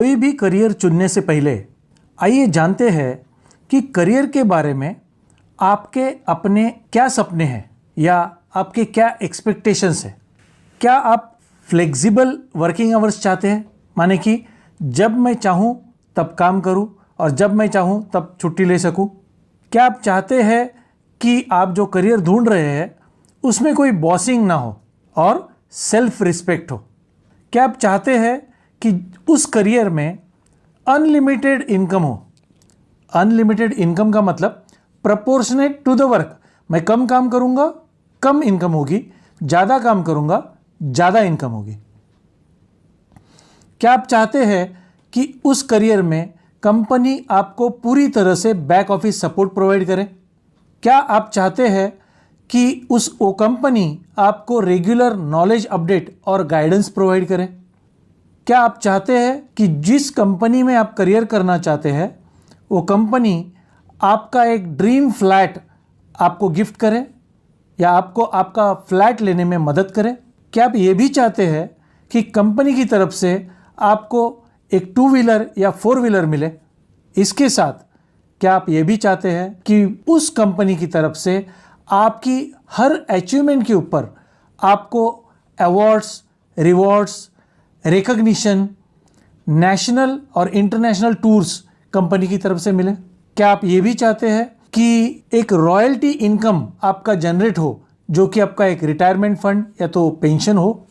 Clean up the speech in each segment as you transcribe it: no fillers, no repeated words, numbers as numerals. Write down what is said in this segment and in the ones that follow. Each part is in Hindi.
कोई भी करियर चुनने से पहले आइए जानते हैं कि करियर के बारे में आपके अपने क्या सपने हैं या आपके क्या एक्सपेक्टेशंस हैं। क्या आप फ्लेक्सिबल वर्किंग आवर्स चाहते हैं, माने कि जब मैं चाहूँ तब काम करूँ और जब मैं चाहूँ तब छुट्टी ले सकूँ। क्या आप चाहते हैं कि आप जो करियर ढूंढ रहे हैं उसमें कोई बॉसिंग ना हो और सेल्फ रिस्पेक्ट हो। क्या आप चाहते हैं कि उस करियर में अनलिमिटेड इनकम हो। अनलिमिटेड इनकम का मतलब प्रपोर्शनेट टू द वर्क। मैं कम काम करूंगा, कम इनकम होगी, ज़्यादा काम करूंगा, ज़्यादा इनकम होगी। क्या आप चाहते हैं कि उस करियर में कंपनी आपको पूरी तरह से बैक ऑफिस सपोर्ट प्रोवाइड करे? क्या आप चाहते हैं कि वो कंपनी आपको रेगुलर नॉलेज अपडेट और गाइडेंस प्रोवाइड करे? क्या आप चाहते हैं कि जिस कंपनी में आप करियर करना चाहते हैं वो कंपनी आपका एक ड्रीम फ्लैट आपको गिफ्ट करे या आपको आपका फ्लैट लेने में मदद करे? क्या आप ये भी चाहते हैं कि कंपनी की तरफ से आपको एक 2 व्हीलर या 4 व्हीलर मिले? इसके साथ क्या आप ये भी चाहते हैं कि उस कंपनी की तरफ से आपकी हर अचीवमेंट के ऊपर आपको अवार्ड्स, रिवॉर्ड्स, रिकॉग्निशन, नेशनल और इंटरनेशनल टूर्स कंपनी की तरफ से मिले? क्या आप ये भी चाहते हैं कि एक रॉयल्टी इनकम आपका जनरेट हो जो कि आपका एक रिटायरमेंट फंड या तो पेंशन हो?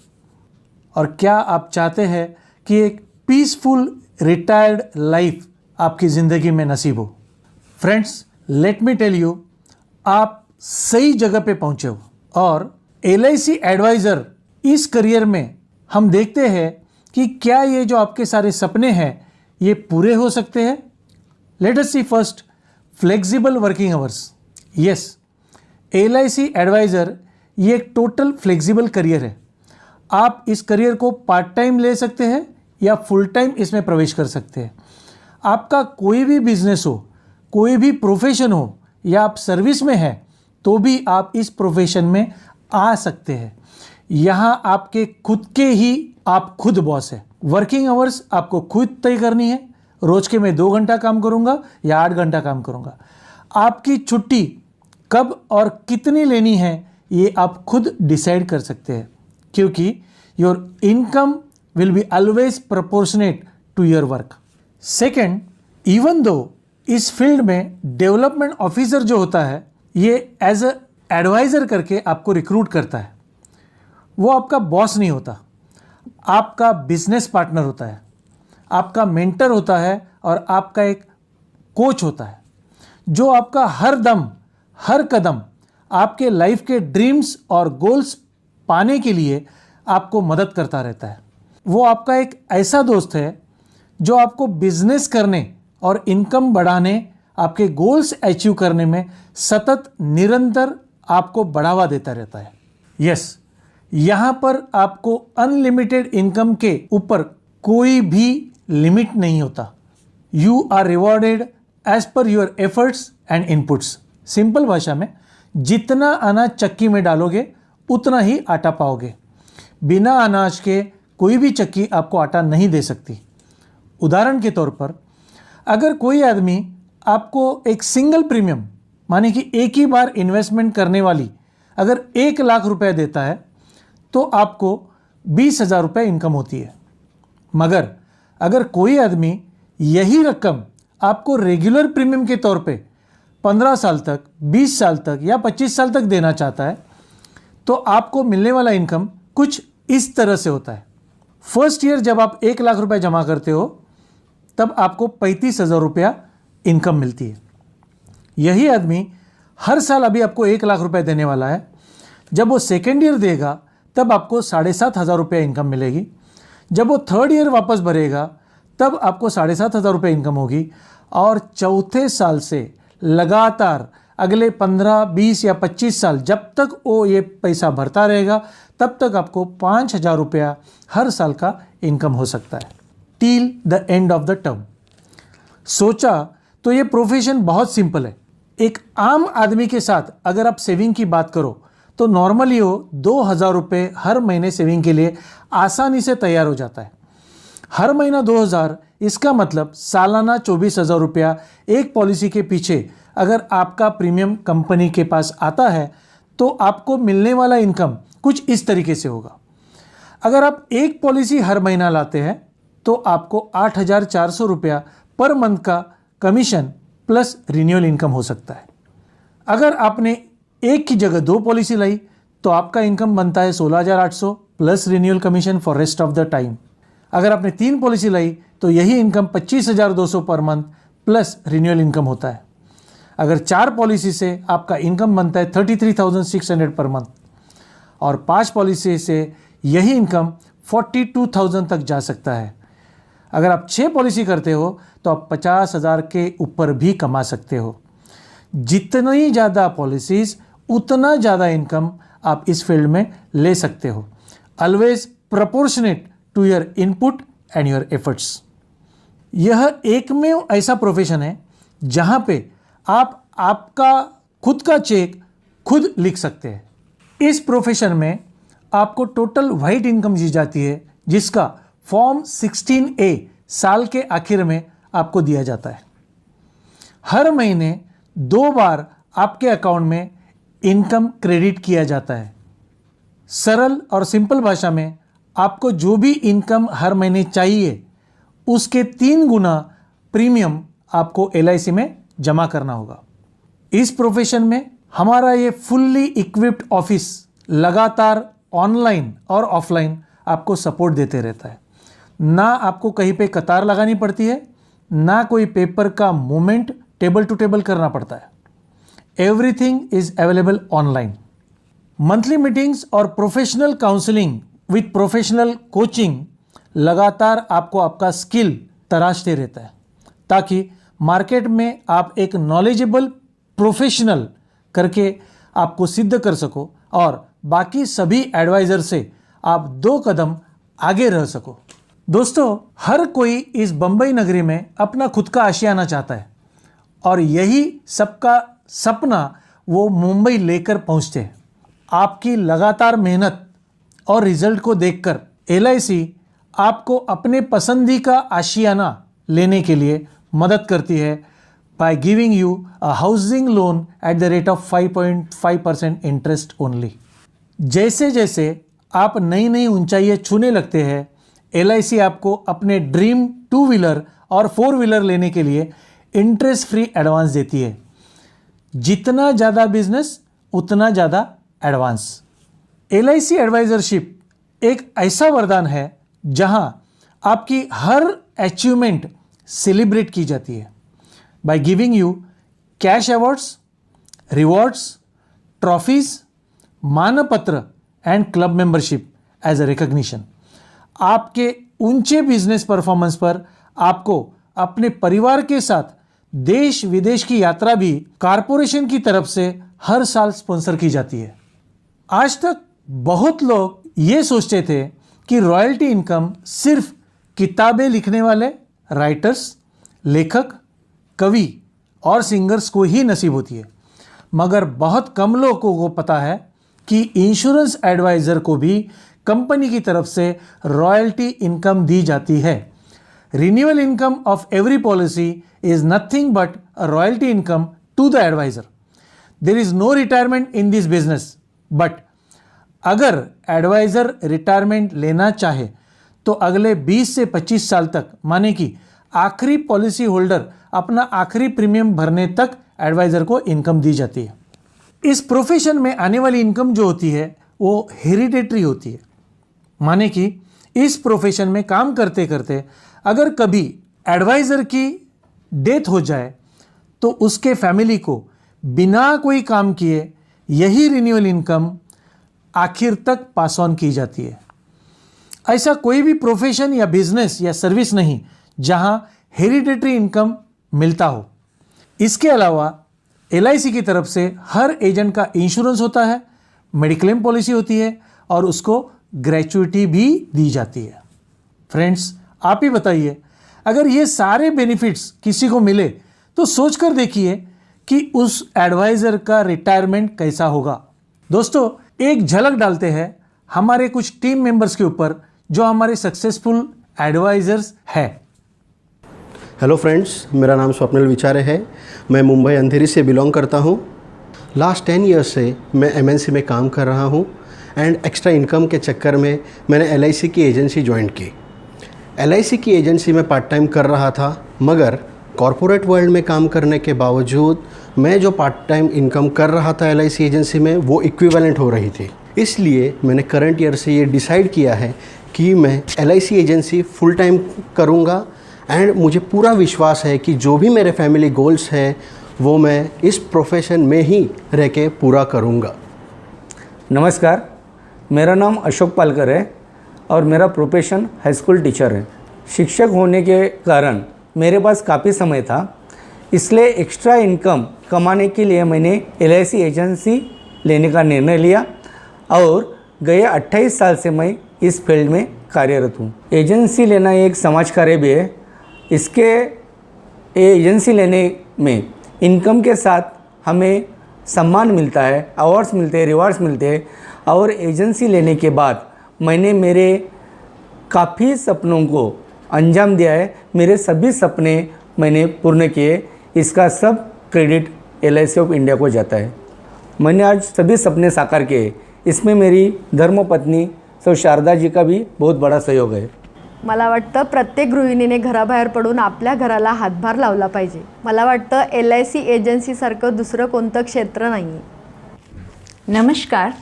और क्या आप चाहते हैं कि एक पीसफुल रिटायर्ड लाइफ आपकी ज़िंदगी में नसीब हो? Friends, let me tell you, आप सही जगह पे पहुंचे हो। और LIC एडवाइज़र इस करियर में हम देखते हैं कि क्या ये जो आपके सारे सपने हैं ये पूरे हो सकते हैं। Let us see first flexible working hours. Yes, LIC advisor ये एक टोटल फ्लेक्सिबल करियर है। आप इस करियर को पार्ट टाइम ले सकते हैं या फुल टाइम इसमें प्रवेश कर सकते हैं। आपका कोई भी बिजनेस हो, कोई भी प्रोफेशन हो या आप सर्विस में हैं तो भी आप इस प्रोफेशन में आ सकते हैं। यहाँ आपके खुद के ही आप खुद बॉस है। वर्किंग आवर्स आपको खुद तय करनी है। रोज के मैं 2 घंटा काम करूँगा या 8 घंटा काम करूँगा। आपकी छुट्टी कब और कितनी लेनी है ये आप खुद डिसाइड कर सकते हैं, क्योंकि your income will be always proportionate to your work. Second, even though इस फील्ड में डेवलपमेंट ऑफिसर जो होता है ये एज अ एडवाइज़र करके आपको रिक्रूट करता है। वो आपका बॉस नहीं होता, आपका बिजनेस पार्टनर होता है, आपका मेंटर होता है और आपका एक कोच होता है जो आपका हर दम, हर कदम आपके लाइफ के ड्रीम्स और गोल्स पाने के लिए आपको मदद करता रहता है। वो आपका एक ऐसा दोस्त है जो आपको बिजनेस करने और इनकम बढ़ाने, आपके गोल्स अचीव करने में सतत निरंतर आपको बढ़ावा देता रहता है। यस, यहाँ पर आपको अनलिमिटेड इनकम के ऊपर कोई भी लिमिट नहीं होता। You are rewarded as per your efforts and inputs. Simple भाषा में, जितना अनाज चक्की में डालोगे उतना ही आटा पाओगे। बिना अनाज के कोई भी चक्की आपको आटा नहीं दे सकती। उदाहरण के तौर पर, अगर कोई आदमी आपको एक सिंगल प्रीमियम, माने कि एक ही बार इन्वेस्टमेंट करने वाली अगर 1 लाख रुपए देता है तो आपको 20,000 रुपये इनकम होती है। मगर अगर कोई आदमी यही रकम आपको रेगुलर प्रीमियम के तौर पे 15 साल तक, 20 साल तक या 25 साल तक देना चाहता है तो आपको मिलने वाला इनकम कुछ इस तरह से होता है। फर्स्ट ईयर जब आप 1 लाख रुपए जमा करते हो तब आपको 35,000 रुपया इनकम मिलती है। यही आदमी हर साल अभी आपको 1 लाख रुपए देने वाला है। जब वो सेकेंड ईयर देगा तब आपको 7,500 रुपये इनकम मिलेगी। जब वो थर्ड ईयर वापस भरेगा तब आपको 7,500 रुपये इनकम होगी। और चौथे साल से लगातार अगले 15, 20 या 25 साल जब तक वो ये पैसा भरता रहेगा तब तक आपको 5,000 रुपया हर साल का इनकम हो सकता है, till the end of the term. सोचा तो ये प्रोफेशन बहुत सिंपल है। एक आम आदमी के साथ अगर आप सेविंग की बात करो तो नॉर्मली वो 2,000 रुपये हर महीने सेविंग के लिए आसानी से तैयार हो जाता है। हर महीना 2000, इसका मतलब सालाना 24,000 रुपया एक पॉलिसी के पीछे अगर आपका प्रीमियम कंपनी के पास आता है तो आपको मिलने वाला इनकम कुछ इस तरीके से होगा। अगर आप एक पॉलिसी हर महीना लाते हैं तो आपको 8,400 रुपया पर मंथ का कमीशन प्लस रिन्यूअल इनकम हो सकता है। अगर आपने एक की जगह 2 पॉलिसी लाई तो आपका इनकम बनता है 16,800 plus renewal commission for rest of the time. अगर आपने 3 पॉलिसी लाई तो यही income 25,200 per month plus renewal income होता है। अगर 4 पॉलिसी से आपका इनकम बनता है 33,600 पर मंथ और 5 पॉलिसी से यही इनकम 42,000 तक जा सकता है। अगर आप 6 पॉलिसी करते हो तो आप 50,000 के ऊपर भी कमा सकते हो। जितनी ज़्यादा पॉलिसीज उतना ज़्यादा इनकम आप इस फील्ड में ले सकते हो। Always proportionate to your input and your efforts. यह एकमेव ऐसा प्रोफेशन है जहां पे आप आपका खुद का चेक खुद लिख सकते हैं। इस प्रोफेशन में आपको टोटल वाइट इनकम दी जाती है जिसका फॉर्म 16A साल के आखिर में आपको दिया जाता है। हर महीने 2 बार आपके अकाउंट में इनकम क्रेडिट किया जाता है। सरल और सिंपल भाषा में आपको जो भी इनकम हर महीने चाहिए उसके 3 गुना प्रीमियम आपको LIC में जमा करना होगा। इस प्रोफेशन में हमारा ये फुल्ली इक्विप्ड ऑफिस लगातार ऑनलाइन और ऑफलाइन आपको सपोर्ट देते रहता है। ना आपको कहीं पे कतार लगानी पड़ती है, ना कोई पेपर का मूवमेंट टेबल टू टेबल करना पड़ता है। Everything is available online. Monthly meetings और professional counselling with professional coaching लगातार आपको आपका स्किल तराशते रहता है ताकि मार्केट में आप एक नॉलेजेबल प्रोफेशनल करके आपको सिद्ध कर सको और बाकी सभी एडवाइजर से आप 2 कदम आगे रह सको। दोस्तों, हर कोई इस बंबई नगरी में अपना खुद का आशियाना चाहता है और यही सबका सपना वो मुंबई लेकर पहुंचते हैं। आपकी लगातार मेहनत और रिजल्ट को देखकर LIC आपको अपने पसंदी का आशियाना लेने के लिए मदद करती है by giving you a housing loan at the rate of 5.5% interest only। जैसे जैसे आप नई नई ऊंचाइयां छूने लगते हैं LIC आपको अपने ड्रीम 2 व्हीलर और 4 व्हीलर लेने के लिए इंटरेस्ट फ्री एडवांस देती है। जितना ज़्यादा बिजनेस उतना ज़्यादा एडवांस। LIC एडवाइजरशिप एक ऐसा वरदान है जहां आपकी हर अचीवमेंट सेलिब्रेट की जाती है by giving you cash awards, rewards, trophies, मानपत्र and club membership as a recognition. आपके ऊंचे बिजनेस परफॉर्मेंस पर आपको अपने परिवार के साथ देश विदेश की यात्रा भी कारपोरेशन की तरफ से हर साल स्पॉन्सर की जाती है। आज तक बहुत लोग ये सोचते थे कि रॉयल्टी इनकम सिर्फ किताबें लिखने वाले राइटर्स, लेखक, कवि और सिंगर्स को ही नसीब होती है, मगर बहुत कम लोगों को पता है कि इंश्योरेंस एडवाइज़र को भी कंपनी की तरफ से रॉयल्टी इनकम दी जाती है। Renewal income of every policy is nothing but a royalty income to the advisor. There is no retirement in this business, but अगर एडवाइज़र रिटायरमेंट लेना चाहे तो अगले 20 से 25 साल तक, माने कि आखिरी पॉलिसी होल्डर अपना आखिरी प्रीमियम भरने तक एडवाइज़र को इनकम दी जाती है। इस प्रोफेशन में आने वाली इनकम जो होती है वो हेरिडेटरी होती है, माने कि इस प्रोफेशन में काम करते करते अगर कभी एडवाइज़र की डेथ हो जाए तो उसके फैमिली को बिना कोई काम किए यही रिन्यूअल इनकम आखिर तक पास ऑन की जाती है। ऐसा कोई भी प्रोफेशन या बिजनेस या सर्विस नहीं जहां हेरिडेटरी इनकम मिलता हो। इसके अलावा LIC की तरफ से हर एजेंट का इंश्योरेंस होता है, मेडिक्लेम पॉलिसी होती है और उसको ग्रेचुइटी भी दी जाती है। फ्रेंड्स, आप ही बताइए, अगर ये सारे बेनिफिट्स किसी को मिले तो सोचकर देखिए कि उस एडवाइज़र का रिटायरमेंट कैसा होगा। दोस्तों, एक झलक डालते हैं हमारे कुछ टीम मेंबर्स के ऊपर जो हमारे सक्सेसफुल एडवाइजर्स है। हेलो फ्रेंड्स, मेरा नाम स्वप्निल विचारे है। मैं मुंबई अंधेरी से बिलोंग करता हूँ। लास्ट 10 ईयर्स से मैं एमएनसी में काम कर रहा हूँ एंड एक्स्ट्रा इनकम के चक्कर में मैंने एलआईसी की एजेंसी ज्वाइन की। एलआईसी की एजेंसी में पार्ट टाइम कर रहा था, मगर कॉरपोरेट वर्ल्ड में काम करने के बावजूद मैं जो पार्ट टाइम इनकम कर रहा था एलआईसी एजेंसी में वो इक्विवेलेंट हो रही थी। इसलिए मैंने करंट ईयर से ये डिसाइड किया है कि मैं एलआईसी एजेंसी फुल टाइम करूँगा एंड मुझे पूरा विश्वास है कि जो भी मेरे फैमिली गोल्स हैं वो मैं इस प्रोफेशन में ही रह के पूरा करूँगा। नमस्कार, मेरा नाम अशोक पालकर है और मेरा प्रोफेशन हाई स्कूल टीचर है। शिक्षक होने के कारण मेरे पास काफ़ी समय था, इसलिए एक्स्ट्रा इनकम कमाने के लिए मैंने एलआईसी एजेंसी लेने का निर्णय लिया और गए 28 साल से मैं इस फील्ड में कार्यरत हूँ। एजेंसी लेना एक समाज कार्य भी है। इसके एजेंसी लेने में इनकम के साथ हमें सम्मान मिलता है, अवार्ड्स मिलते हैं, रिवार्ड्स मिलते हैं और एजेंसी लेने के बाद मैंने मेरे काफ़ी सपनों को अंजाम दिया है। मेरे सभी सपने मैंने पूर्ण किए। इसका सब क्रेडिट एलआईसी ऑफ इंडिया को जाता है। मैंने आज सभी सपने साकार किए। इसमें मेरी धर्मपत्नी सौ शारदा जी का भी बहुत बड़ा सहयोग है। मला वाटतं प्रत्येक गृहिणीने घराबाहेर पडून आपल्या घराला हातभार लावला पाहिजे। मला वाटतं एलआईसी एजन्सीसारखं दुसरं कोणतं क्षेत्र नाही आहे। नमस्कार,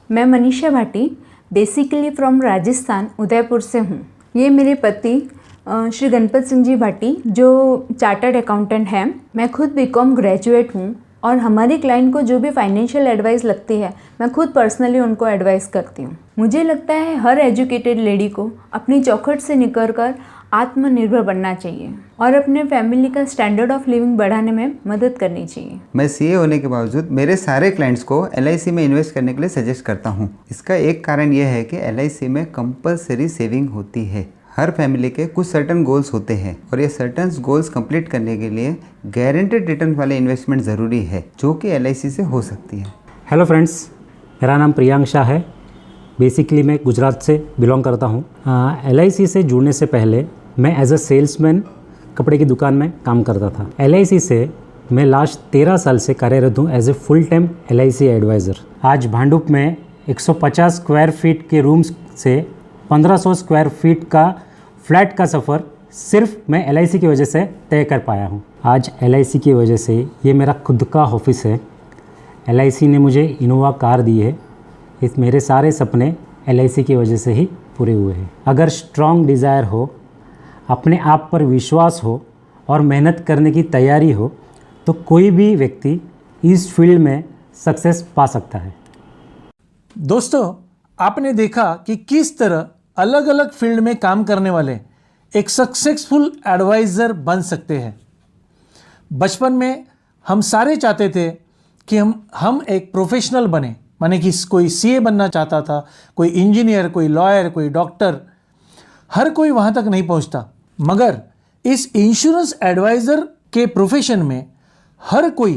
मैं मनीषा भाटी बेसिकली फ्रॉम राजस्थान उदयपुर से हूँ। ये मेरे पति श्री गणपत सिंह जी भाटी जो चार्टर्ड अकाउंटेंट हैं। मैं खुद बीकॉम ग्रेजुएट हूँ और हमारे क्लाइंट को जो भी फाइनेंशियल एडवाइस लगती है मैं खुद पर्सनली उनको एडवाइस करती हूँ। मुझे लगता है हर एजुकेटेड लेडी को अपनी चौखट से निकलकर आत्मनिर्भर बनना चाहिए और अपने फैमिली का स्टैंडर्ड ऑफ लिविंग बढ़ाने में मदद करनी चाहिए। मैं सीए होने के बावजूद मेरे सारे क्लाइंट्स को एलआईसी में इन्वेस्ट करने के लिए सजेस्ट करता हूँ। इसका एक कारण यह है कि एलआईसी में कंपलसरी सेविंग होती है। हर फैमिली के कुछ सर्टन गोल्स होते हैं और ये सर्टन गोल्स कंप्लीट करने के लिए गारंटेड रिटर्न वाले इन्वेस्टमेंट ज़रूरी है, जो कि एलआईसी से हो सकती है। हेलो फ्रेंड्स, मेरा नाम प्रियांक शाह है। बेसिकली मैं गुजरात से बिलोंग करता हूँ। एलआईसी से जुड़ने से पहले मैं एज अ सेल्समैन कपड़े की दुकान में काम करता था। एलआईसी से मैं लास्ट 13 साल से कार्यरत हूँ as a full time LIC advisor. आज भांडुप में 150 स्क्वायर फीट के रूम्स से 1500 स्क्वायर फीट का फ्लैट का सफ़र सिर्फ मैं एलआईसी की वजह से तय कर पाया हूँ। आज एलआईसी की वजह से ये मेरा खुद का ऑफिस है। एलआईसी ने मुझे इनोवा कार दी है। इस मेरे सारे सपने एलआईसी की वजह से ही पूरे हुए हैं। अगर स्ट्रॉन्ग डिज़ायर हो, अपने आप पर विश्वास हो और मेहनत करने की तैयारी हो तो कोई भी व्यक्ति इस फील्ड में सक्सेस पा सकता है। दोस्तों, आपने देखा कि किस तरह अलग अलग फील्ड में काम करने वाले एक सक्सेसफुल एडवाइज़र बन सकते हैं। बचपन में हम सारे चाहते थे कि हम एक प्रोफेशनल बने, माने कि कोई सीए बनना चाहता था, कोई इंजीनियर, कोई लॉयर, कोई डॉक्टर। हर कोई वहाँ तक नहीं पहुँचता, मगर इस इंश्योरेंस एडवाइज़र के प्रोफेशन में हर कोई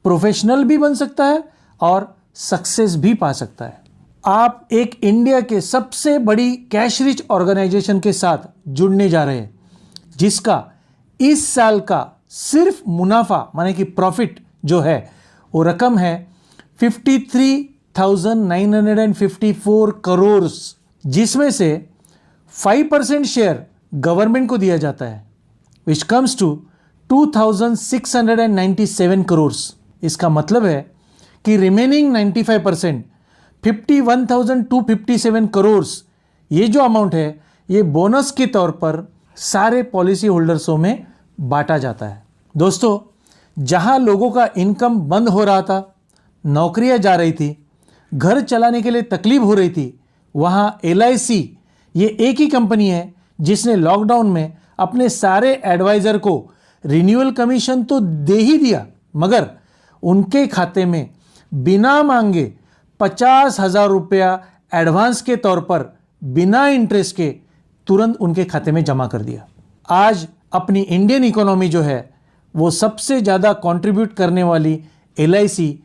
प्रोफेशनल भी बन सकता है और सक्सेस भी पा सकता है। आप एक इंडिया के सबसे बड़ी कैश रिच ऑर्गेनाइजेशन के साथ जुड़ने जा रहे हैं, जिसका इस साल का सिर्फ मुनाफा माने कि प्रॉफिट जो है वो रकम है 53,954 करोड़, जिसमें से 5% शेयर गवर्नमेंट को दिया जाता है, विच कम्स टू 2,697 करोड़। इसका मतलब है कि रिमेनिंग 95% 51,257 करोड़ ये जो अमाउंट है ये बोनस के तौर पर सारे पॉलिसी होल्डर्सों में बांटा जाता है। दोस्तों, जहां लोगों का इनकम बंद हो रहा था, नौकरियां जा रही थी, घर चलाने के लिए तकलीफ हो रही थी, वहां एलआईसी ये एक ही कंपनी है जिसने लॉकडाउन में अपने सारे एडवाइज़र को रिन्यूअल कमीशन तो दे ही दिया, मगर उनके खाते में बिना मांगे 50,000 रुपया एडवांस के तौर पर बिना इंटरेस्ट के तुरंत उनके खाते में जमा कर दिया। आज अपनी इंडियन इकोनॉमी जो है वो सबसे ज़्यादा कंट्रीब्यूट करने वाली एलआईसी